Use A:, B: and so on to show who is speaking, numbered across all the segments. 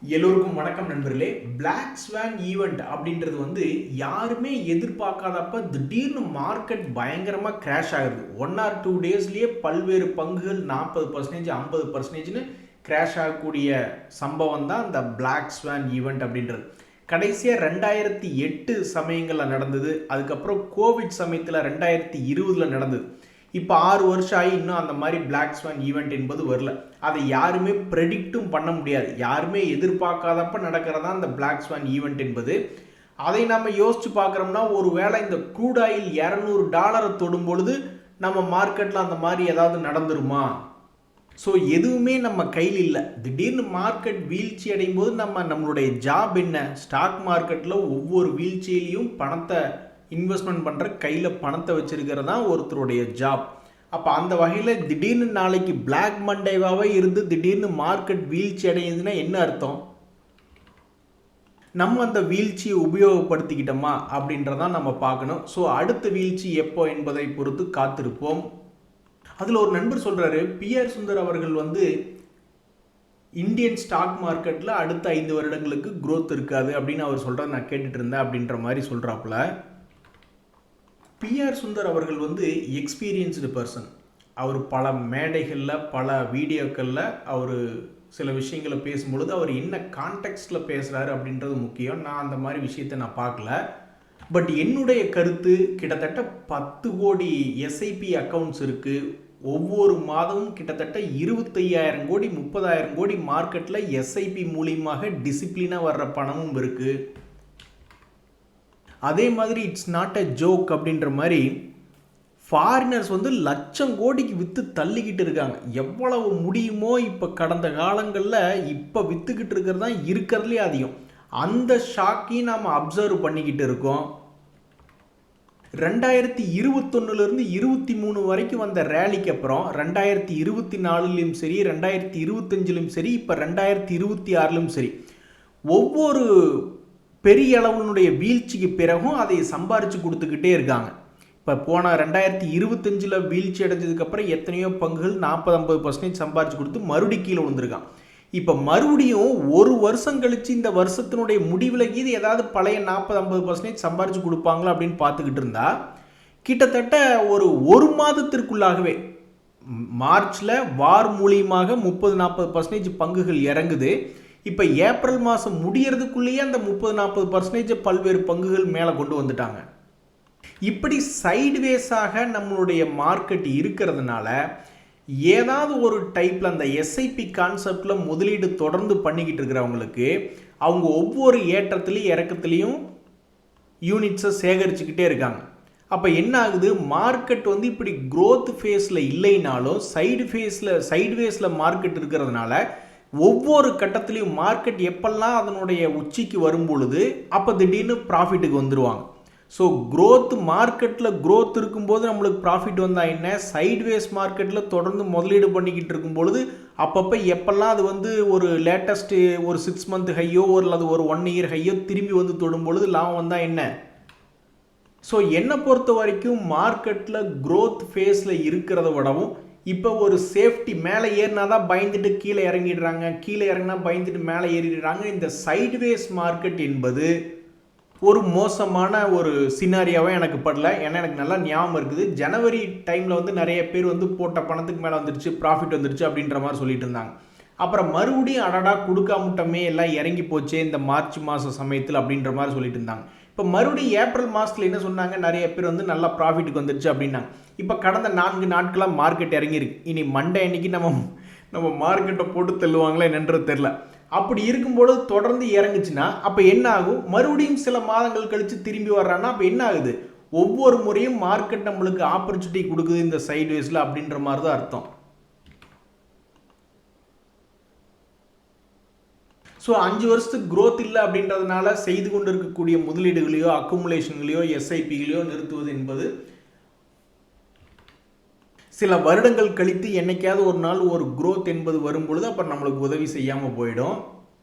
A: எல்லோருக்கும் வணக்கம் நண்பர்களே. பிளாக் ஸ்வான் ஈவெண்ட் அப்படின்றது யாருமே எதிர்பார்க்காதப்ப திடீர்னு மார்க்கெட் பயங்கரமாக கிராஷ் ஆகுது. 1 or 2 டேஸ்லேயே பல்வேறு பங்குகள் 40% 50%ன்னு கிராஷ் ஆகக்கூடிய சம்பவம் தான் இந்த பிளாக் ஸ்வான் ஈவெண்ட் அப்படின்றது. கடைசியாக 2008 சமயங்களில் நடந்தது. அதுக்கப்புறம் கோவிட் சமயத்தில் 2020 நடந்தது. இப்போ 6 வருஷம் ஆகி இன்னும் அந்த மாதிரி பிளாக் ஸ்வான் ஈவெண்ட் என்பது வரல. அதை யாருமே ப்ரெடிக்டும் பண்ண முடியாது. யாருமே எதிர்பார்க்காதப்ப நடக்கிறதா அந்த பிளாக் ஸ்வான் ஈவெண்ட் என்பது. அதை நம்ம யோசிச்சு பார்க்குறோம்னா, ஒரு வேளை இந்த க்ரூட் ஆயில் $200 தொடும் பொழுது நம்ம மார்க்கெட்டில் அந்த மாதிரி ஏதாவது நடந்துருமா? ஸோ எதுவுமே நம்ம கையில் இல்லை. திடீர்னு மார்க்கெட் வீழ்ச்சி அடையும் போது நம்மளுடைய ஜாப் என்ன? ஸ்டாக் மார்க்கெட்டில் ஒவ்வொரு வீழ்ச்சியிலையும் பணத்தை இன்வெஸ்ட்மெண்ட் பண்ணுற கையில் பணத்தை வச்சிருக்கிறது தான் ஒருத்தருடைய ஜாப். அப்போ அந்த வகையில் திடீர்னு நாளைக்கு பிளாக் மண்டேவாகவே இருந்து திடீர்னு மார்க்கெட் வீழ்ச்சி அடையுதுன்னா என்ன அர்த்தம்? நம்ம அந்த வீழ்ச்சியை உபயோகப்படுத்திக்கிட்டோமா அப்படின்றதான் நம்ம பார்க்கணும். ஸோ அடுத்த வீழ்ச்சி எப்போ என்பதை பொறுத்து காத்திருப்போம். அதில் ஒரு நண்பர் சொல்கிறாரு, பிஆர் சுந்தர் அவர்கள் இந்தியன் ஸ்டாக் மார்க்கெட்டில் அடுத்த 5 வருடங்களுக்கு க்ரோத் இருக்காது அப்படின்னு அவர் சொல்கிறத நான் கேட்டுட்டு இருந்தேன் அப்படின்ற மாதிரி சொல்கிறாப்புல. பிஆர் சுந்தர் அவர்கள் எக்ஸ்பீரியன்ஸ்டு பர்சன். அவர் பல மேடைகளில் பல வீடியோக்களில் அவர் சில விஷயங்களை பேசும்பொழுது அவர் என்ன கான்டெக்ஸ்டில் பேசுகிறாரு அப்படின்றது முக்கியம். நான் அந்த மாதிரி விஷயத்தை நான் பார்க்கல. பட் என்னுடைய கருத்து, கிட்டத்தட்ட 10 கோடி எஸ்ஐபி அக்கௌண்ட்ஸ் இருக்குது. ஒவ்வொரு மாதமும் கிட்டத்தட்ட 25,000 கோடி 30,000 கோடி மார்க்கெட்டில் எஸ்ஐபி மூலியமாக டிசிப்ளினாக வர்ற பணமும் இருக்குது. அதே மாதிரி இட்ஸ் நாட் அ ஜோக் அப்படின்ற மாதிரி ஃபாரினர்ஸ் லட்சம் கோடிக்கு விற்று தள்ளிக்கிட்டு இருக்காங்க. எவ்வளவு முடியுமோ இப்போ கடந்த காலங்களில் இப்போ விற்றுக்கிட்டு இருக்கிறது தான் இருக்கிறதுலே அதிகம். அந்த ஷாக்கையும் நாம் அப்சர்வ் பண்ணிக்கிட்டு இருக்கோம். 2021 23 வரைக்கும் வந்த ரேலிக்கு அப்புறம் 2024 சரி, 2025 சரி, இப்போ 2026 சரி, ஒவ்வொரு பெரிய அளவுடைய வீழ்ச்சிக்கு பிறகும் அதை சம்பாரித்து கொடுத்துக்கிட்டே இருக்காங்க. இப்போ போன 2025 வீழ்ச்சி அடைஞ்சதுக்கப்புறம் எத்தனையோ பங்குகள் 40-50% சம்பாரித்து கொடுத்து மறுபடியும் கீழே விழுந்திருக்கான். இப்போ மறுபடியும் ஒரு வருஷம் கழித்து இந்த வருஷத்தினுடைய முடிவில் இது ஏதாவது பழைய 40-50% சம்பாரித்து கொடுப்பாங்களா அப்படின்னு பார்த்துக்கிட்டு இருந்தா, கிட்டத்தட்ட ஒரு மாதத்திற்குள்ளாகவே மார்ச்சில் வார் மூலியமாக 30-40% பங்குகள் இறங்குது. இப்போ ஏப்ரல் மாதம் முடியறதுக்குள்ளேயே அந்த 30-40% பல்வேறு பங்குகள் மேலே கொண்டு வந்துட்டாங்க. இப்படி சைட்வேஸாக நம்மளுடைய மார்க்கெட் இருக்கிறதுனால ஏதாவது ஒரு டைப்பில் அந்த எஸ்ஐபி கான்செப்டில் முதலீடு தொடர்ந்து பண்ணிக்கிட்டு இருக்கிறவங்களுக்கு அவங்க ஒவ்வொரு ஏற்றத்துலேயும் இறக்கத்துலேயும் யூனிட்ஸை சேகரிச்சுக்கிட்டே இருக்காங்க. அப்போ என்ன ஆகுது? மார்க்கெட் இப்படி க்ரோத் ஃபேஸில் இல்லைனாலும் சைட்வேஸில் மார்க்கெட் இருக்கிறதுனால ஒவ்வொரு கட்டத்திலையும் மார்க்கெட் எப்பெல்லாம் அதனுடைய உச்சிக்கு வரும் பொழுது அப்போ திடீர்னு ப்ராஃபிட்டுக்கு வந்துடுவாங்க. ஸோ க்ரோத் மார்க்கெட்டில் க்ரோத் இருக்கும்போது நம்மளுக்கு ப்ராஃபிட் வந்தால் என்ன, சைட்வேஸ் மார்க்கெட்டில் தொடர்ந்து முதலீடு பண்ணிக்கிட்டு இருக்கும் பொழுது அப்பப்போ எப்பெல்லாம் அது ஒரு லேட்டஸ்ட்டு ஒரு 6 மந்த் ஹையோ அல்லது ஒரு 1 இயர் ஹையோ திரும்பி தொடும் பொழுது லாபம் வந்தால் என்ன? ஸோ என்னை பொறுத்த வரைக்கும் மார்க்கெட்டில் க்ரோத் ஃபேஸில் இருக்கிறத விடவும் இப்போ ஒரு சேஃப்டி, மேலே ஏறினா தான் பயந்துட்டு கீழே இறங்கிடுறாங்க, கீழே இறங்கினா பயந்துட்டு மேலே ஏறிடுறாங்க. இந்த சைட்வேஸ் மார்க்கெட் என்பது ஒரு மோசமான ஒரு சினாரியாவே எனக்கு படல. ஏன்னா எனக்கு நல்லா ஞாபகம் இருக்குது, ஜனவரி டைமில் நிறைய பேர் போட்ட பணத்துக்கு மேலே வந்துருச்சு, ப்ராஃபிட் வந்துருச்சு அப்படின்ற மாதிரி சொல்லிட்டு இருந்தாங்க. அப்புறம் மறுபடியும் அடடா கொடுக்காமட்டமே எல்லாம் இறங்கி போச்சே இந்த மார்ச் மாத சமயத்தில் அப்படின்ற மாதிரி சொல்லிட்டு இருந்தாங்க. இப்போ மறுபடியும் ஏப்ரல் மாதத்தில் என்ன சொன்னாங்க, நிறைய பேர் நல்லா ப்ராஃபிட்டுக்கு வந்துருச்சு அப்படின்னாங்க. இப்போ கடந்த 4 நாட்களாக மார்க்கெட் இறங்கியிருக்கு. இனி மண்டே அன்னைக்கு நம்ம மார்க்கெட்டை போட்டு தள்ளுவாங்களா என்னன்றது தெரில. அப்படி இருக்கும்போது தொடர்ந்து இறங்குச்சுன்னா அப்போ என்ன ஆகும்? மறுபடியும் சில மாதங்கள் கழித்து திரும்பி வர்றான்னா அப்போ என்ன ஆகுது? ஒவ்வொரு முறையும் மார்க்கெட் நம்மளுக்கு ஆப்பர்ச்சுனிட்டி கொடுக்குது இந்த சைட்வேஸில் அப்படின்ற மாதிரி தான் அர்த்தம். ஸோ 5 வருஷத்துக்கு க்ரோத் இல்லை அப்படின்றதுனால செய்து கொண்டு இருக்கக்கூடிய முதலீடுகளையோ அக்குமுலேஷன்களையோ எஸ்ஐபிகளையோ நிறுத்துவது என்பது சில வருடங்கள் கழித்து என்னைக்காவது ஒரு நாள் ஒரு க்ரோத் என்பது வரும் பொழுது அப்புறம் நம்மளுக்கு உதவி செய்யாமல் போயிடும்.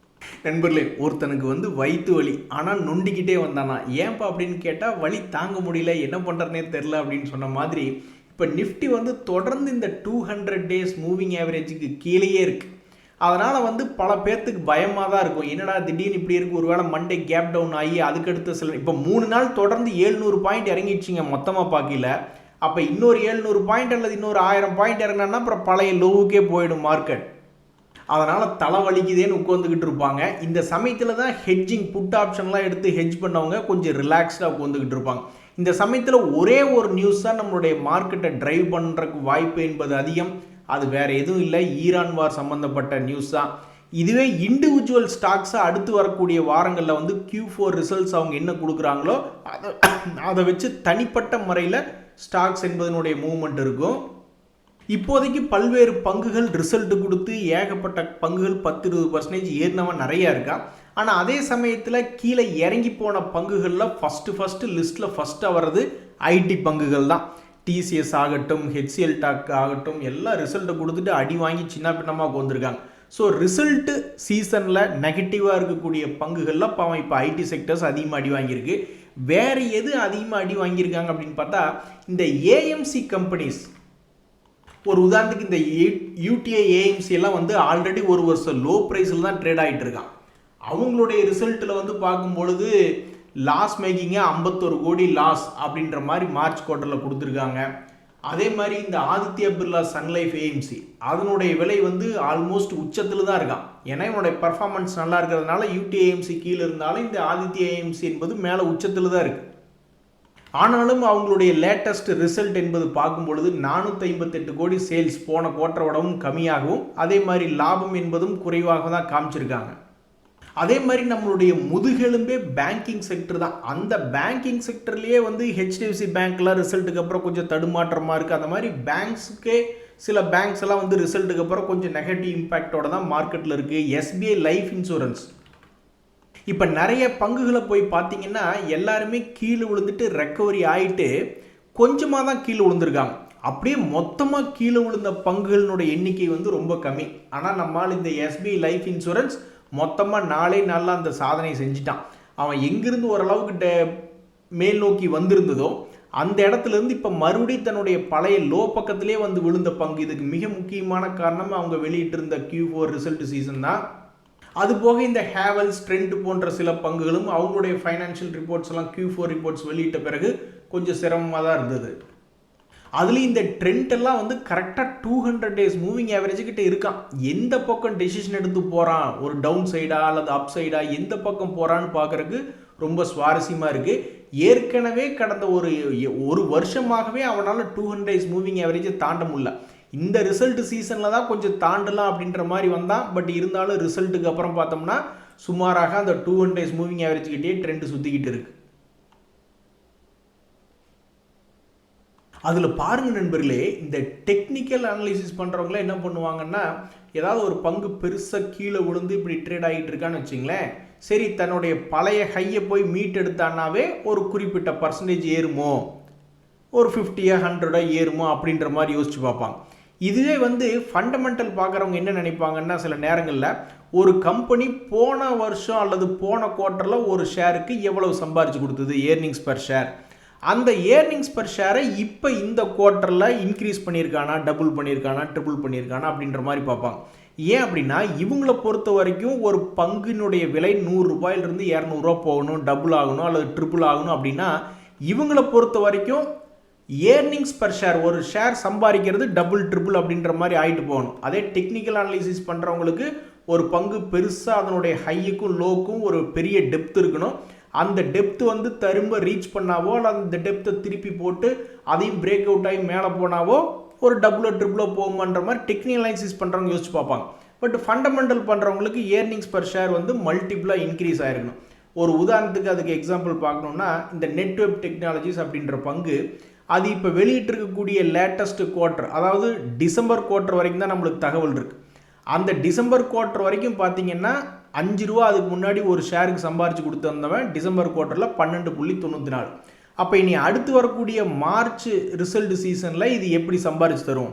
A: நண்பர்களே, ஒருத்தனுக்கு வயிற்று வலி ஆனால் நொண்டிக்கிட்டே வந்தானா, ஏன்பா அப்படின்னு கேட்டால் வலி தாங்க முடியல, என்ன பண்ணுறதுனே தெரில அப்படின்னு சொன்ன மாதிரி இப்போ நிஃப்டி தொடர்ந்து இந்த 200 டேஸ் மூவிங் ஆவரேஜுக்கு கீழேயே இருக்குது. அதனால் வந்து பல பேர்த்துக்கு பயமாக தான் இருக்கும். என்னடா திடீர்னு இப்படி இருக்குது, ஒருவேளை மண்டே கேப் டவுன் ஆகி அதுக்கடுத்து சில இப்போ 3 நாள் தொடர்ந்து 700 பாயிண்ட் இறங்கிடுச்சிங்க மொத்தமாக பார்க்கல. அப்போ இன்னொரு 700 பாயிண்ட் அல்லது இன்னொரு 1000 பாயிண்ட் இறங்கினா அப்புறம் பழைய லோவுக்கே போயிடும் மார்க்கெட். அதனால் தலைவலிக்குதேன்னு உட்காந்துக்கிட்டு இருப்பாங்க. இந்த சமயத்தில் தான் ஹெட்ஜிங் புட் ஆப்ஷன்லாம் எடுத்து ஹெட்ஜ் பண்ணவங்க கொஞ்சம் ரிலாக்ஸ்டாக உட்காந்துக்கிட்டு இருப்பாங்க. இந்த சமயத்தில் ஒரே ஒரு நியூஸ் தான் நம்மளுடைய மார்க்கெட்டை ட்ரைவ் பண்ணுறதுக்கு வாய்ப்பு என்பது அதிகம். அது வேறு எதுவும் இல்லை, ஈரான் வார் சம்மந்தப்பட்ட நியூஸ் தான். இதுவே இண்டிவிஜுவல் ஸ்டாக்ஸாக அடுத்து வரக்கூடிய வாரங்களில் வந்து Q4 ரிசல்ட்ஸ் அவங்க என்ன கொடுக்குறாங்களோ அதை வச்சு தனிப்பட்ட முறையில் ஸ்டாக்ஸ் என்பதனுடைய மூவ்மெண்ட் இருக்கும். இப்போதைக்கு பல்வேறு பங்குகள் ரிசல்ட் கொடுத்து ஏகப்பட்ட பங்குகள் 10-20% ஏறினவன் நிறையா இருக்கா. ஆனால் அதே சமயத்தில் கீழே இறங்கி போன பங்குகளில் ஃபஸ்ட்டு லிஸ்ட்டில் ஃபஸ்ட்டாக வர்றது ஐடி பங்குகள் தான். டிசிஎஸ் ஆகட்டும், HCL டாக் ஆகட்டும், எல்லாம் ரிசல்ட்டை கொடுத்துட்டு அடி வாங்கி சின்ன பின்னமாக வந்திருக்காங்க. ஸோ ரிசல்ட்டு சீசனில் நெகட்டிவாக இருக்கக்கூடிய பங்குகளில் பாவம் இப்போ ஐடி செக்டர்ஸ் அதிகமாக அடி வாங்கியிருக்கு. வேறு எது அதிகமாக அடி வாங்கியிருக்காங்க அப்படின்னு பார்த்தா இந்த ஏஎம்சி கம்பெனிஸ். ஒரு உதாரணத்துக்கு இந்த யூடிஐ ஏஎம்சி எல்லாம் வந்து ஆல்ரெடி ஒரு வருஷம் லோ ப்ரைஸில் தான் ட்ரேட் ஆகிட்டு இருக்கான். அவங்களுடைய ரிசல்ட்டில் வந்து பார்க்கும்பொழுது லாஸ் மேக்கிங்க 51 கோடி லாஸ் அப்படின்ற மாதிரி மார்ச் குவார்ட்டரில் கொடுத்துருக்காங்க. அதே மாதிரி இந்த ஆதித்யா பிர்லா சன்லைஃப் ஏஎம்சி அதனுடைய விலை வந்து ஆல்மோஸ்ட் உச்சத்தில் தான் இருக்கான். ஏன்னா இவனுடைய பர்ஃபார்மன்ஸ் நல்லா இருக்கிறதுனால யூடிஐ ஏஎம்சி கீழே இருந்தாலும் இந்த ஆதித்யா ஏஎம்சி என்பது மேலே உச்சத்தில் தான் இருக்குது. ஆனாலும் அவங்களுடைய லேட்டஸ்ட் ரிசல்ட் என்பது பார்க்கும்பொழுது 458 கோடி சேல்ஸ் போன குவார்ட்டரோடவும் கம்மியாகவும், அதே மாதிரி லாபம் என்பதும் குறைவாக தான் காமிச்சிருக்காங்க. அதே மாதிரி நம்மளுடைய முதுகெலும்பே பேங்கிங் செக்டர் தான். அந்த பேங்கிங் செக்டர்லேயே வந்து HDFC பேங்க்லாம் ரிசல்ட்டுக்கு அப்புறம் கொஞ்சம் தடுமாற்றமாக இருக்குது. அந்த மாதிரி பேங்க்ஸுக்கே சில பேங்க்ஸ் எல்லாம் வந்து ரிசல்ட்டுக்கு அப்புறம் கொஞ்சம் நெகட்டிவ் இம்பேக்டோட தான் மார்க்கெட்டில் இருக்குது. SBI லைஃப் இன்சூரன்ஸ் இப்போ நிறைய பங்குகளை போய் பார்த்தீங்கன்னா எல்லாருமே கீழே விழுந்துட்டு ரெக்கவரி ஆகிட்டு கொஞ்சமாக தான் கீழே விழுந்திருக்காங்க. அப்படியே மொத்தமாக கீழே விழுந்த பங்குகளினுடைய எண்ணிக்கை வந்து ரொம்ப கம்மி. ஆனால் நம்மால் இந்த SBI லைஃப் இன்சூரன்ஸ் மொத்தமாக 4 நாளில் அந்த சாதனை செஞ்சிட்டான். அவன் எங்கிருந்து ஓரளவுக்கு மேல் நோக்கி வந்திருந்ததோ அந்த இடத்துலேருந்து இப்போ மறுபடியும் தன்னுடைய பழைய லோ பக்கத்திலே வந்து விழுந்த பங்கு. இதுக்கு மிக முக்கியமான காரணம் அவங்க வெளியிட்டிருந்த Q4 ரிசல்ட் சீசன் தான். அதுபோக இந்த ஹேவல்ஸ், ட்ரெண்ட் போன்ற சில பங்குகளும் அவங்களுடைய ஃபைனான்ஷியல் ரிப்போர்ட்ஸ் எல்லாம் Q4 ரிப்போர்ட்ஸ் வெளியிட்ட பிறகு கொஞ்சம் சிரமமாக தான் இருந்தது. அதுலேயும் இந்த ட்ரெண்ட் எல்லாம் வந்து கரெக்டாக 200 days மூவிங் ஆவரேஜ் கிட்ட இருக்கான். எந்த பக்கம் டெசிஷன் எடுத்து போகிறான், ஒரு டவுன் சைடா அல்லது அப் சைடா, எந்த பக்கம் போகிறான்னு பார்க்குறதுக்கு ரொம்ப சுவாரஸ்யமாக இருக்குது. ஏற்கனவே கடந்த ஒரு வருஷமாகவே அவனால் 200 days மூவிங் ஆவரேஜை தாண்ட முடியல. இந்த ரிசல்ட் சீசனில் தான் கொஞ்சம் தாண்டலாம் அப்படின்ற மாதிரி வந்தான். பட் இருந்தாலும் ரிசல்ட்டுக்கு அப்புறம் பார்த்தோம்னா சுமாராக அந்த 200 days மூவிங் ஆவரேஜ் கிட்டே ட்ரெண்ட் சுற்றிக்கிட்டு இருக்கு. அதில் பாருங்கள் நண்பர்களே, இந்த டெக்னிக்கல் அனாலிசிஸ் பண்ணுறவங்களாம் என்ன பண்ணுவாங்கன்னா, ஏதாவது ஒரு பங்கு பெருசாக கீழே விழுந்து இப்படி ட்ரேட் ஆகிட்டு இருக்கான்னு வச்சுங்களேன், சரி தன்னுடைய பழைய ஹையை போய் மீட் எடுத்தானாவே ஒரு குறிப்பிட்ட பர்சன்டேஜ் ஏறுமோ, ஒரு 50-100 ஏறுமோ அப்படின்ற மாதிரி யோசிச்சு பார்ப்பாங்க. இதுவே வந்து ஃபண்டமெண்டல் பார்க்குறவங்க என்ன நினைப்பாங்கன்னா, சில நேரங்களில் ஒரு கம்பெனி போன வருஷம் அல்லது போன குவார்ட்டரில் ஒரு ஷேருக்கு எவ்வளவு சம்பாரிச்சு கொடுத்தது, ஏர்னிங்ஸ் பர் ஷேர், அந்த ஏர்னிங்ஸ் பர் ஷேரை இப்போ இந்த குவார்ட்டரில் இன்க்ரீஸ் பண்ணியிருக்கானா, டபுள் பண்ணியிருக்கானா, ட்ரிபிள் பண்ணியிருக்கானா அப்படின்ற மாதிரி பார்ப்பாங்க. ஏன் அப்படின்னா இவங்களை பொறுத்த வரைக்கும் ஒரு பங்கினுடைய விலை 100 ரூபாயிலிருந்து 200 ரூபா போகணும், டபுள் ஆகணும் அல்லது ட்ரிபிள் ஆகணும் அப்படின்னா இவங்களை பொறுத்த வரைக்கும் ஏர்னிங்ஸ் பர் ஷேர், ஒரு ஷேர் சம்பாதிக்கிறது டபுள் ட்ரிபிள் அப்படின்ற மாதிரி ஆகிட்டு போகணும். அதே டெக்னிக்கல் அனாலிசிஸ் பண்ணுறவங்களுக்கு ஒரு பங்கு பெருசாக அதனுடைய ஹையுக்கும் லோக்கும் ஒரு பெரிய டெப்த் இருக்கணும். அந்த டெப்த் வந்து திரும்ப ரீச் பண்ணாவோ அல்லது அந்த டெப்த்தை திருப்பி போட்டு அதையும் பிரேக் அவுட் ஆகி மேலே போனாவோ ஒரு டபுளோ ட்ரிபிளோ போகுமான்ற மாதிரி டெக்னிக்கல் அனாலிசிஸ் பண்ணுறவங்க யோசிச்சு பார்ப்பாங்க. பட் ஃபண்டமெண்டல் பண்ணுறவங்களுக்கு ஏர்னிங்ஸ் பர் ஷேர் வந்து மல்டிபிளாக இன்க்ரீஸ் ஆகிருக்கணும். ஒரு உதாரணத்துக்கு அதுக்கு எக்ஸாம்பிள் பார்க்கணுன்னா, இந்த நெட்வெப் டெக்னாலஜிஸ் அப்படின்ற பங்கு அது இப்போ வெளியிட்டிருக்கக்கூடிய லேட்டஸ்ட் குவார்ட்டர், அதாவது டிசம்பர் குவார்ட்டர் வரைக்கும் தான் நம்மளுக்கு தகவல் இருக்குது. அந்த டிசம்பர் குவார்ட்டர் வரைக்கும் பார்த்தீங்கன்னா 5 ரூபா அதுக்கு முன்னாடி ஒரு ஷேருக்கு சம்பாரிச்சு கொடுத்துருந்தவன் டிசம்பர் குவார்ட்டரில் 12.94. அப்போ இனி அடுத்து வரக்கூடிய மார்ச் ரிசல்ட் சீசனில் இது எப்படி சம்பாரிச்சு தரும்?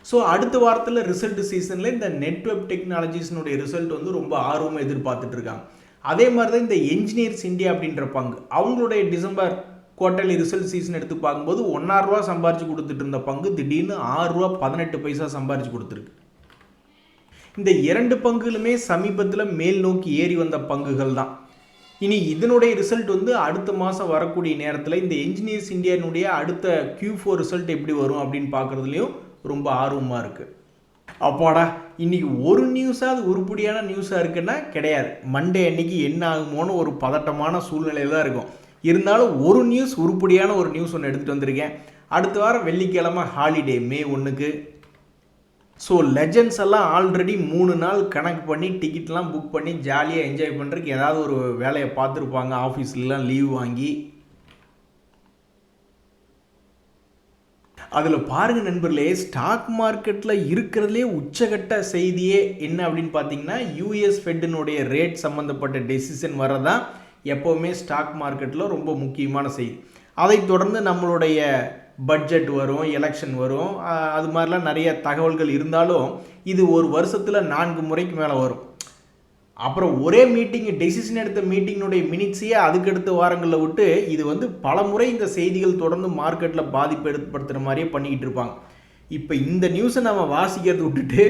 A: ஸோ அடுத்த வாரத்தில் ரிசல்ட் சீசனில் இந்த நெட்வெப் டெக்னாலஜிஸ்னுடைய ரிசல்ட் வந்து ரொம்ப ஆர்வமாக எதிர்பார்த்துட்டு இருக்காங்க. அதே மாதிரி தான் இந்த என்ஜினியர்ஸ் இந்தியா அப்படின்ற பங்கு, அவங்களுடைய டிசம்பர் குவார்ட்டர்லி ரிசல்ட் சீசன் எடுத்து பார்க்கும்போது 1.5 ரூபா சம்பாரிச்சு கொடுத்துட்டு இருந்த பங்கு திடீர்னு 6 ரூபா 18 பைசா சம்பாரிச்சு கொடுத்துருக்கு. இந்த 2 பங்குகளுமே சமீபத்தில் மேல் நோக்கி ஏறி வந்த பங்குகள் தான். இனி இதனுடைய ரிசல்ட் வந்து அடுத்த மாதம் வரக்கூடிய நேரத்தில் இந்த என்ஜினியர்ஸ் இந்தியானுடைய அடுத்த Q4 ரிசல்ட் எப்படி வரும் அப்படின்னு பார்க்குறதுலையும் ரொம்ப ஆர்வமாக இருக்குது. அப்பாடா, இன்றைக்கி ஒரு நியூஸாக அது உருப்படியான நியூஸாக இருக்குன்னா கிடையாது. மண்டே அன்னைக்கு என்ன ஆகுமோன்னு ஒரு பதட்டமான சூழ்நிலையில் தான் இருக்கும். இருந்தாலும் ஒரு நியூஸ், உருப்படியான ஒரு நியூஸ் ஒன்று எடுத்துகிட்டு வந்திருக்கேன். அடுத்த வாரம் வெள்ளிக்கிழமை ஹாலிடே, May 1. ஸோ லெஜண்ட்ஸ் எல்லாம் ஆல்ரெடி 3 நாள் கணக்கு பண்ணி டிக்கெட்லாம் புக் பண்ணி ஜாலியாக என்ஜாய் பண்ணுறதுக்கு ஏதாவது ஒரு வேலையை பார்த்துருப்பாங்க, ஆஃபீஸ்லாம் லீவ் வாங்கி. அதில் பாருங்கள் நண்பர்களே, ஸ்டாக் மார்க்கெட்டில் இருக்கிறதுலே உச்சகட்ட செய்தியே என்ன அப்படின்னு பார்த்தீங்கன்னா, US ஃபெட்டினுடைய ரேட் சம்மந்தப்பட்ட டெசிஷன் வரதான் எப்போவுமே ஸ்டாக் மார்க்கெட்டில் ரொம்ப முக்கியமான செய்தி. அதை தொடர்ந்து நம்மளுடைய பட்ஜெட் வரும், எலெக்ஷன் வரும், அது மாதிரிலாம் நிறைய தகவல்கள் இருந்தாலும் இது ஒரு வருஷத்தில் 4 முறைக்கு மேலே வரும். அப்புறம் ஒரே மீட்டிங், டெசிஷன் எடுத்த மீட்டிங்கினுடைய மினிட்ஸையே அதுக்கடுத்த வாரங்களில் விட்டு இது வந்து பல முறை இந்த செய்திகள் தொடர்ந்து மார்க்கெட்டில் பாதிப்பு ஏற்படுத்துகிற மாதிரியே பண்ணிக்கிட்டு இருப்பாங்க. இப்போ இந்த நியூஸை நம்ம வாசிக்கிறத விட்டுட்டு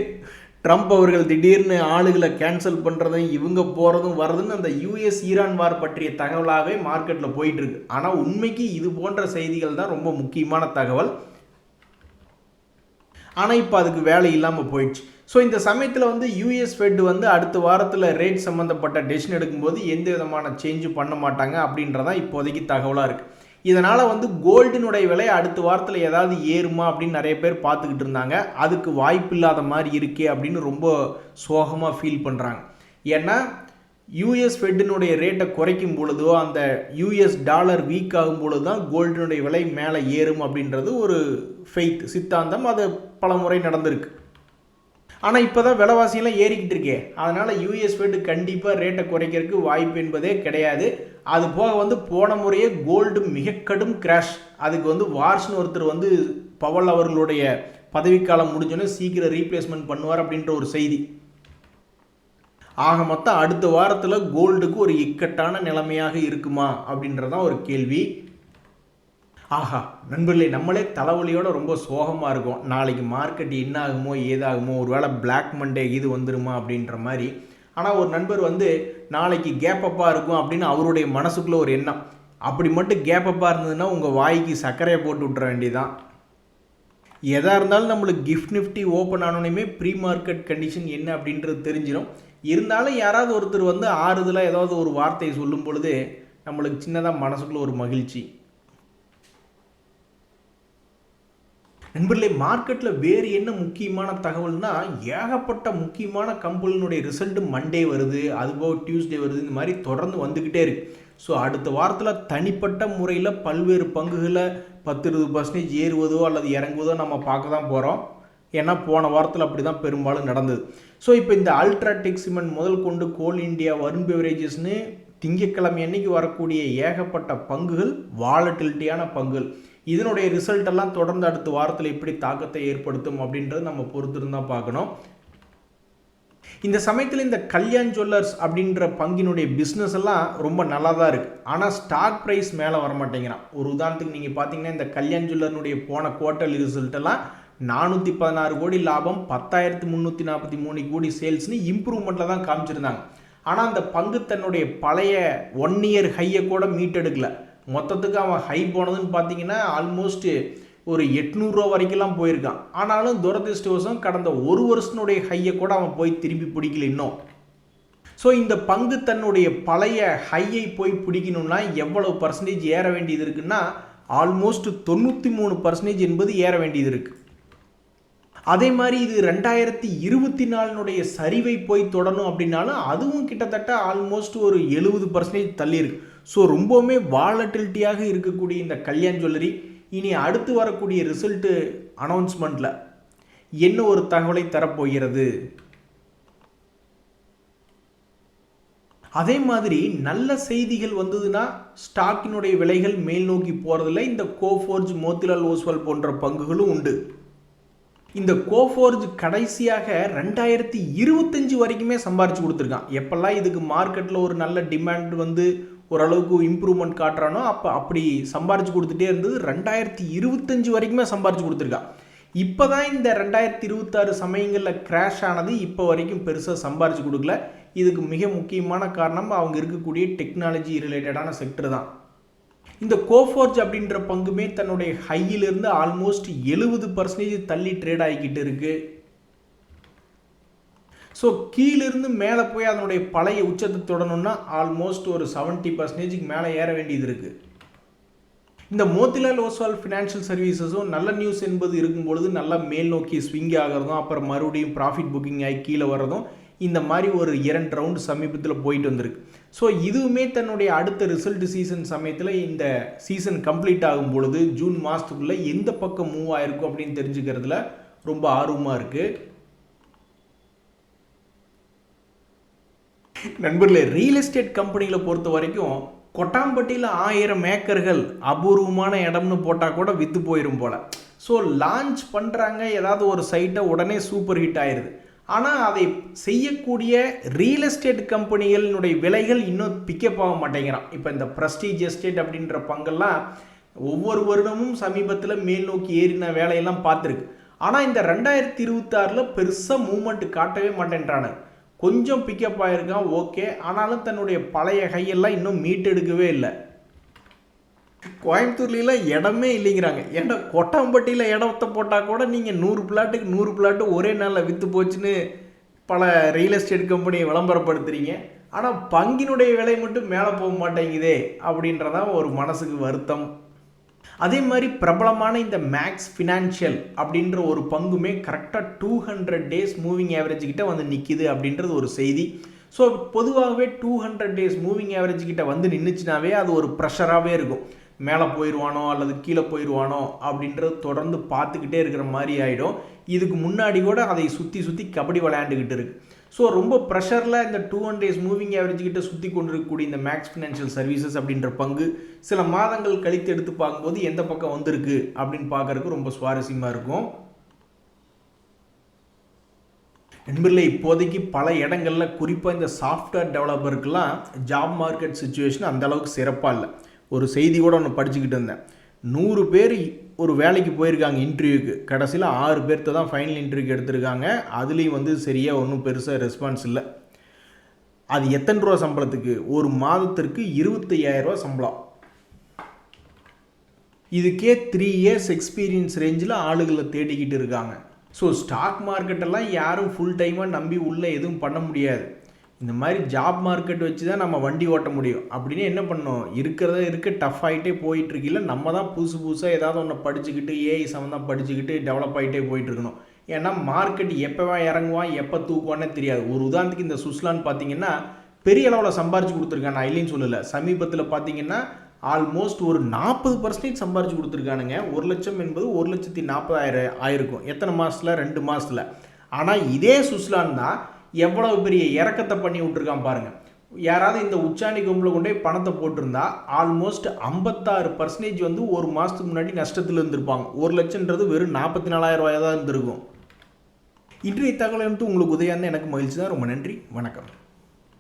A: ட்ரம்ப் அவர்கள் திடீர்னு ஆளுகளை கேன்சல் பண்ணுறதும் இவங்க போகிறதும் வர்றதுன்னு அந்த US ஈரான் வார் பற்றிய தகவலாகவே மார்க்கெட்டில் போயிட்டுருக்கு. ஆனால் உண்மைக்கு இது போன்ற செய்திகள் தான் ரொம்ப முக்கியமான தகவல். ஆனால் இப்போ அதுக்கு வேலை இல்லாமல் போயிடுச்சு. ஸோ இந்த சமயத்தில் வந்து US ஃபெட் வந்து அடுத்த வாரத்தில் ரேட் சம்மந்தப்பட்ட டெசிஷன் எடுக்கும்போது எந்த விதமான சேஞ்சும் பண்ண மாட்டாங்க அப்படின்றதான் இப்போதைக்கு தகவலாக இருக்குது. இதனால் வந்து கோல்டினுடைய விலை அடுத்த வாரத்தில் ஏதாவது ஏறுமா அப்படின்னு நிறைய பேர் பார்த்துக்கிட்டு இருந்தாங்க. அதுக்கு வாய்ப்பு இல்லாத மாதிரி இருக்கே அப்படின்னு ரொம்ப சோகமாக ஃபீல் பண்ணுறாங்க. ஏன்னா US ஃபெட்டினுடைய ரேட்டை குறைக்கும் பொழுதோ அந்த US டாலர் வீக் ஆகும் பொழுது தான் கோல்டினுடைய விலை மேலே ஏறும் அப்படின்றது ஒரு ஃபெய்த், சித்தாந்தம். அது பல முறை நடந்திருக்கு. ஆனால் இப்போ தான் விலைவாசியெல்லாம் ஏறிக்கிட்டு இருக்கே, அதனால் US ஃபெட் கண்டிப்பாக ரேட்டை குறைக்கிறதுக்கு வாய்ப்பு என்பதே கிடையாது. அது போக வந்து போன முறையே கோல்டு மிக கடும் கிராஷ். அதுக்கு வந்து வார்ஸ்னு ஒருத்தர் வந்து பவல் அவர்களுடைய பதவிக்காலம் முடிஞ்சோன்னே சீக்கிரம் ரீப்ளேஸ்மெண்ட் பண்ணுவார் அப்படின்ற ஒரு செய்தி. ஆக மொத்தம் அடுத்த வாரத்தில் கோல்டுக்கு ஒரு இக்கட்டான நிலைமையாக இருக்குமா அப்படின்றதான் ஒரு கேள்வி. ஆஹா நண்பர்களே, நம்மளே தலைவலியோட ரொம்ப சோகமாக இருக்கும். நாளைக்கு மார்க்கெட் என்ன ஆகுமோ ஏதாகுமோ, ஒரு வேளை பிளாக் மண்டே இது வந்துருமா அப்படின்ற மாதிரி. ஆனால் ஒரு நண்பர் வந்து நாளைக்கு கேப்பப்பாக இருக்கும் அப்படின்னு அவருடைய மனசுக்குள்ளே ஒரு எண்ணம். அப்படி மட்டும் கேப்பப்பாக இருந்ததுன்னா உங்கள் வாய்க்கு சர்க்கரையை போட்டு விட்டுற வேண்டியதான். எதாக இருந்தாலும் நம்மளுக்கு கிஃப்ட் நிஃப்டி ஓப்பன் ஆனோனையுமே ப்ரீ மார்க்கெட் கண்டிஷன் என்ன அப்படின்றது தெரிஞ்சிடும். இருந்தாலும் யாராவது ஒருத்தர் வந்து ஆறுதலாக ஏதாவது ஒரு வார்த்தையை சொல்லும் பொழுது நம்மளுக்கு சின்னதாக மனசுக்குள்ளே ஒரு மகிழ்ச்சி. நண்பர்களே, மார்க்கெட்டில் வேறு என்ன முக்கியமான தகவல்னா, ஏகப்பட்ட முக்கியமான கம்பெனியினுடைய ரிசல்ட்டு மண்டே வருது, அதுபோக டியூஸ்டே வருது, இந்த மாதிரி தொடர்ந்து வந்துக்கிட்டே இருக்குது. ஸோ அடுத்த வாரத்தில் தனிப்பட்ட முறையில் பல்வேறு பங்குகளை 10-20% ஏறுவதோ அல்லது இறங்குவதோ நம்ம பார்க்க தான் போகிறோம். ஏன்னா போன வாரத்தில் அப்படி தான் பெரும்பாலும் நடந்தது. ஸோ இப்போ இந்த அல்ட்ராடெக் சிமெண்ட் முதல் கொண்டு கோல் இண்டியா, வருண் பெவரேஜஸ்னு திங்கட்கிழமை அன்னைக்கு வரக்கூடிய ஏகப்பட்ட பங்குகள் வாலட்டிலிட்டியான பங்குகள். இதனுடைய ரிசல்ட் எல்லாம் தொடர்ந்து அடுத்த வாரத்தில் எப்படி தாக்கத்தை ஏற்படுத்தும் அப்படின்றது நம்ம பொறுத்திருந்தான் பார்க்கணும். இந்த சமயத்தில் இந்த கல்யாண் ஜுவல்லர்ஸ் அப்படின்ற பங்கினுடைய பிஸ்னஸ் எல்லாம் ரொம்ப நல்லா தான் இருக்குது. ஆனால் ஸ்டாக் ப்ரைஸ் மேலே வரமாட்டேங்கிறான். ஒரு உதாரணத்துக்கு நீங்கள் பார்த்தீங்கன்னா இந்த கல்யாண் ஜுவல்லர்னுடைய போன குவார்ட்டர்லி ரிசல்ட் எல்லாம் 416 கோடி லாபம், 10,343 கோடி சேல்ஸ்னு இம்ப்ரூவ்மெண்ட்டில் தான் காமிச்சிருந்தாங்க. ஆனால் அந்த பங்கு தன்னுடைய பழைய 1 இயர் ஹையை கூட மீட்டெடுக்கல. மொத்தத்துக்கு அவன் ஹை போனதுன்னு பார்த்தீங்கன்னா ஆல்மோஸ்ட் ஒரு 800 ரூபா வரைக்கும்லாம் போயிருக்கான். ஆனாலும் துரதிருஷ்டவசம் கடந்த ஒரு வருஷத்தினுடைய ஹையை கூட அவன் போய் திரும்பி பிடிக்கல இன்னும். ஸோ இந்த பங்கு தன்னுடைய பழைய ஹையை போய் பிடிக்கணும்னா எவ்வளவு பர்சன்டேஜ் ஏற வேண்டியது இருக்குன்னா ஆல்மோஸ்ட் 93% என்பது ஏற வேண்டியது இருக்குது. அதே மாதிரி இது 2024 சரிவை போய் தொடரும் அப்படின்னாலும் அதுவும் கிட்டத்தட்ட ஆல்மோஸ்ட் ஒரு 70% தள்ளி இருக்கு. ஸோ ரொம்பவுமே வாலட்டிலிட்டியாக இருக்கக்கூடிய இந்த கல்யாண் ஜுவல்லரி இனி அடுத்து வரக்கூடிய ரிசல்ட்டு அனௌன்ஸ்மெண்ட்டில் என்ன ஒரு தகவலை தரப்போகிறது. அதே மாதிரி நல்ல செய்திகள் வந்ததுன்னா ஸ்டாக்கினுடைய விலைகள் மேல் நோக்கி போகிறதுல இந்த கோஃபோர்ஜ், மோத்திலால் ஓஸ்வால் போன்ற பங்குகளும் உண்டு. இந்த கோஃபோர்ஜ் கடைசியாக 2025 வரைக்குமே சம்பாரிச்சு கொடுத்துருக்கான். எப்பெல்லாம் இதுக்கு மார்க்கெட்டில் ஒரு நல்ல டிமாண்ட் வந்து ஓரளவுக்கு இம்ப்ரூவ்மெண்ட் காட்டுறானோ அப்படி சம்பாரிச்சு கொடுத்துட்டே இருந்தது. 2025 வரைக்குமே சம்பாரிச்சு கொடுத்துருக்கான். இப்போ தான் இந்த 2026 சமயங்களில் கிராஷ் ஆனது இப்போ வரைக்கும் பெருசாக சம்பாரிச்சு கொடுக்கல. இதுக்கு மிக முக்கியமான காரணம் அவங்க இருக்கக்கூடிய டெக்னாலஜி ரிலேட்டடான செக்டர் தான். இந்த கோஃபோர்ஜ் அப்படின்ற பங்குமே தன்னுடைய ஹையிலிருந்து ஆல்மோஸ்ட் 70% தள்ளி ட்ரேட் ஆகிக்கிட்டு இருக்குது. ஸோ கீழிருந்து மேலே போய் அதனுடைய பழைய உச்சத்தை தொடணும்னா ஆல்மோஸ்ட் ஒரு 70%க்கு மேலே ஏற வேண்டியது இருக்குது. இந்த மோத்திலால் ஓஸ்வால் ஃபினான்ஷியல் சர்வீசஸும் நல்ல நியூஸ் என்பது இருக்கும்பொழுது நல்லா மேல் நோக்கி ஸ்விங் ஆகிறதும் அப்புறம் மறுபடியும் ப்ராஃபிட் புக்கிங் ஆகி கீழே வர்றதும் இந்த மாதிரி ஒரு 2 ரவுண்டு சமீபத்தில் போயிட்டு வந்திருக்கு. ஸோ இதுவுமே தன்னுடைய அடுத்த ரிசல்ட் சீசன் சமயத்தில் இந்த சீசன் கம்ப்ளீட் ஆகும் பொழுது ஜூன் மாதத்துக்குள்ளே எந்த பக்கம் மூவ் ஆகிருக்கும் அப்படின்னு தெரிஞ்சுக்கிறதுல ரொம்ப ஆர்வமாக இருக்குது. நண்பர்களே, ரியல் எஸ்டேட் கம்பெனிகளை பொறுத்த வரைக்கும் கொட்டாம்பட்டியில் 1000 ஏக்கர்கள் அபூர்வமான இடம்னு போட்டால் கூட விற்று போயிடும் போல். ஸோ லான்ச் பண்ணுறாங்க ஏதாவது ஒரு சைட்டை, உடனே சூப்பர் ஹிட் ஆயிடுது. ஆனால் அதை செய்யக்கூடிய ரியல் எஸ்டேட் கம்பெனிகளினுடைய விலைகள் இன்னும் பிக்கப் ஆக மாட்டேங்கிறான். இப்போ இந்த ப்ரெஸ்டீஜ் எஸ்டேட் அப்படின்ற பங்கெல்லாம் ஒவ்வொரு வருடமும் சமீபத்தில் மேல் நோக்கி ஏறின வேலையெல்லாம் பார்த்துருக்கு. ஆனால் இந்த 2026 பெருசாக மூவ்மெண்ட் காட்டவே மாட்டேன்றானு. கொஞ்சம் பிக்கப் ஆகிருக்கான், ஓகே. ஆனாலும் தன்னுடைய பழைய கையெல்லாம் இன்னும் மீட்டெடுக்கவே இல்லை. கோயம்புத்தூர்லாம் இடமே இல்லைங்கிறாங்க. ஏன்னா கொட்டாம்பட்டியில் இடத்த போட்டால் கூட நீங்கள் 100 பிளாட்டுக்கு 100 பிளாட்டு ஒரே நாளில் விற்று போச்சுன்னு பல ரியல் எஸ்டேட் கம்பெனியை விளம்பரப்படுத்துகிறீங்க. ஆனால் பங்கினுடைய விலை மட்டும் மேலே போக மாட்டேங்குதே அப்படின்றதான் ஒரு மனசுக்கு வருத்தம். அதே மாதிரி பிரபலமான இந்த மேக்ஸ் ஃபினான்ஷியல் அப்படின்ற ஒரு பங்குமே கரெக்டாக 200 டேஸ் மூவிங் ஆவரேஜ் கிட்ட வந்து நிற்கிது அப்படின்றது ஒரு செய்தி. ஸோ பொதுவாகவே 200 டேஸ் மூவிங் ஆவரேஜ் கிட்ட வந்து நின்றுச்சுனாவே அது ஒரு ப்ரெஷராகவே இருக்கும். மேலே போயிடுவானோ அல்லது கீழே போயிடுவானோ அப்படின்றது தொடர்ந்து பார்த்துக்கிட்டே இருக்கிற மாதிரி ஆகிடும். இதுக்கு முன்னாடி கூட அதை சுற்றி கபடி விளையாண்டுக்கிட்டு இருக்கு. ஸோ ரொம்ப ப்ரெஷரில் இந்த 200 டேஸ் மூவிங் ஆவரேஜ் கிட்ட சுற்றி கொண்டு இருக்கக்கூடிய இந்த மேக்ஸ் ஃபினான்ஷியல் சர்வீசஸ் அப்படின்ற பங்கு சில மாதங்கள் கழித்து எடுத்து பார்க்கும்போது எந்த பக்கம் வந்திருக்கு அப்படின்னு பார்க்கறதுக்கு ரொம்ப சுவாரஸ்யமாக இருக்கும். நண்பர்களே, இப்போதைக்கு பல இடங்களில் குறிப்பாக இந்த சாஃப்ட்வேர் டெவலப்பருக்கெல்லாம் ஜாப் மார்க்கெட் சுச்சுவேஷன் அந்தளவுக்கு சிறப்பாக இல்லை. ஒரு செய்தி கூட ஒன்று படிச்சுக்கிட்டு இருந்தேன். 100 பேர் ஒரு வேலைக்கு போயிருக்காங்க இன்டர்வியூக்கு. கடைசியில் 6 பேர்த்த தான் ஃபைனல் இன்டர்வியூக்கு எடுத்திருக்காங்க. அதுலேயும் சரியாக ஒன்றும் பெருசாக ரெஸ்பான்ஸ் இல்லை. அது எத்தனை ரூபா சம்பளத்துக்கு? ஒரு மாதத்திற்கு 25,000 சம்பளம். இதுக்கே 3 இயர்ஸ் எக்ஸ்பீரியன்ஸ் ரேஞ்சில் ஆளுகளை தேடிக்கிட்டு இருக்காங்க. ஸோ ஸ்டாக் மார்க்கெட்டெல்லாம் யாரும் ஃபுல் டைமாக நம்பி உள்ளே எதுவும் பண்ண முடியாது. இந்த மாதிரி ஜாப் மார்க்கெட் வச்சு தான் நம்ம வண்டி ஓட்ட முடியும். அப்படின்னு என்ன பண்ணோம், இருக்க டஃப் ஆகிட்டே போயிட்டுருக்கல. நம்ம தான் புதுசாக ஏதாவது ஒன்று படிச்சுக்கிட்டு ஏஐ சம்மந்தம் படிச்சுக்கிட்டு டெவலப் ஆகிட்டே போயிட்டுருக்கணும். ஏன்னா மார்க்கெட் எப்போவா இறங்குவான் எப்போ தூக்குவானே தெரியாது. ஒரு உதாரணத்துக்கு இந்த சுஸ்லான்னு பார்த்தீங்கன்னா பெரிய அளவில் சம்பாரிச்சு கொடுத்துருக்காங்க. நான் இல்லைன்னு சொல்லலை. சமீபத்தில் பார்த்தீங்கன்னா ஆல்மோஸ்ட் ஒரு 40% சம்பாரிச்சு கொடுத்துருக்கானுங்க. 1 லட்சம் என்பது 1,40,000 ஆயிருக்கும். எத்தனை மாதத்தில்? 2 மாதத்தில். ஆனால் இதே சுஸ்லான் தான் எவ்வளவு பெரிய இறக்கத்தை பண்ணி விட்டுருக்கான் பாருங்கள். யாராவது இந்த உச்சாணி கொம்பில் கொண்டே பணத்தை போட்டிருந்தா ஆல்மோஸ்ட் 56% ஒரு மாதத்துக்கு முன்னாடி நஷ்டத்தில் இருந்திருப்பாங்க. 1 லட்சம்ன்றது வெறும் 44,000 தான் இருந்திருக்கும். இன்றைய தகவல் உங்களுக்கு உதவியாக இருந்தால் எனக்கு மகிழ்ச்சி தான். ரொம்ப நன்றி, வணக்கம்.